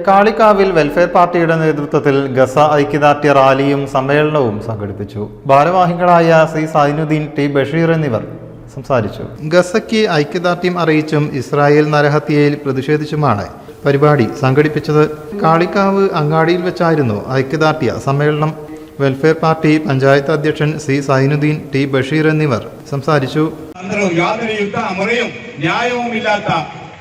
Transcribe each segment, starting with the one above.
കാളികാവിൽ welfare പാർട്ടിയുടെ നേതൃത്വത്തിൽ Gaza ഐക്യദാർഢ്യ റാലിയും സമ്മേളനവും സംഘടിപ്പിച്ചു. ഭാരവാഹികളായ സി സൈനുദ്ദീൻ, ടി ബഷീർ എന്നിവർ സംസാരിച്ചു. ഗസയ്ക്ക് ഐക്യദാർഢ്യം അറിയിച്ചും ഇസ്രായേൽ നരഹത്യയിൽ പ്രതിഷേധിച്ചുമാണ് പരിപാടി സംഘടിപ്പിച്ചത്. കാളികാവ് അങ്ങാടിയിൽ വെച്ചായിരുന്നു ഐക്യദാർഢ്യ സമ്മേളനം. വെൽഫെയർ പാർട്ടി പഞ്ചായത്ത് അധ്യക്ഷൻ സി സൈനുദ്ദീൻ, ടി ബഷീർ എന്നിവർ സംസാരിച്ചു. യാതൊരു യുദ്ധ അമറയും ന്യായവുമില്ലാത്ത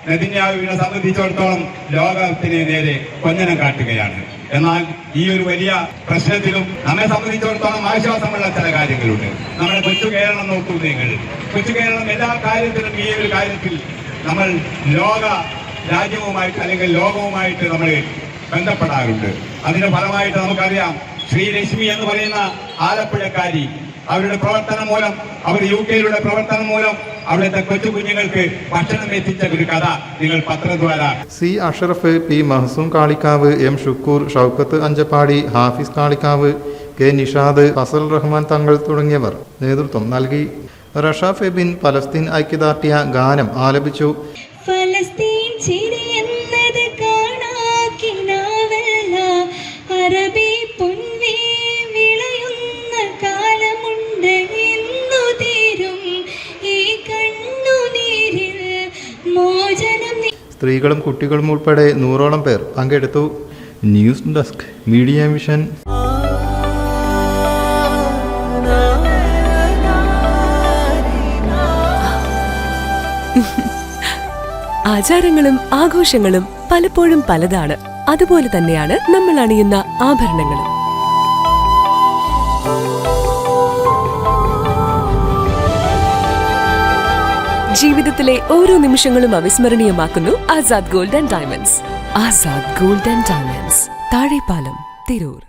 നെതന്യാഹുവിനെ സംബന്ധിച്ചിടത്തോളം ലോകത്തിന് നേരെ കൊഞ്ഞനം കാട്ടുകയാണ്. എന്നാൽ ഈ ഒരു വലിയ പ്രശ്നത്തിലും നമ്മെ സംബന്ധിച്ചിടത്തോളം ആശ്വാസമുള്ള ചില കാര്യങ്ങളുണ്ട്. നമ്മുടെ കൊച്ചു കേരളം നോക്കൂ നിങ്ങൾ. കൊച്ചു കേരളം എല്ലാ കാര്യത്തിലും ഈ ഒരു കാര്യത്തിൽ നമ്മൾ ലോക രാജ്യവുമായിട്ട് അല്ലെങ്കിൽ ലോകവുമായിട്ട് നമ്മൾ ബന്ധപ്പെടാറുണ്ട്. അതിന്റെ ഫലമായിട്ട് നമുക്കറിയാം, ശ്രീരശ്മി എന്ന് പറയുന്ന ആലപ്പുഴക്കാരി, അവരുടെ പ്രവർത്തനം മൂലം, അവർ UK-യുടെ പ്രവർത്തനം മൂലം അവിടുത്തെ കൊച്ചു കുഞ്ഞുങ്ങൾക്ക് ഭക്ഷണം എത്തിച്ച ഒരു കഥ നിങ്ങൾ പത്രദ്വാര. C Ashraf, P Mahsoom Kalikavu, M Shukkoor, Shoukath Anchappadi, Hafiz Kalikavu, K Nishad, Fazal Rahman Thangal തുടങ്ങിയവർ നേതൃത്വം നൽകി. റഷ ഫെബിൻ പലസ്തീൻ ഐക്യദാർഢ്യ ഗാനം ആലപിച്ചു. സ്ത്രീകളും കുട്ടികളും ഉൾപ്പെടെ 100ഓളം പേർ പങ്കെടുത്തു. News desk, media vision. ആചാരങ്ങളും ആഘോഷങ്ങളും പലപ്പോഴും പലതാണ്. അതുപോലെ തന്നെയാണ് നമ്മൾ അണിയുന്ന ആഭരണങ്ങളും. ജീവിതത്തിലെ ഓരോ നിമിഷങ്ങളും അവിസ്മരണീയമാക്കുന്നു Azad gold and diamonds. Azad gold and diamonds, Thazhepalam, Tirur.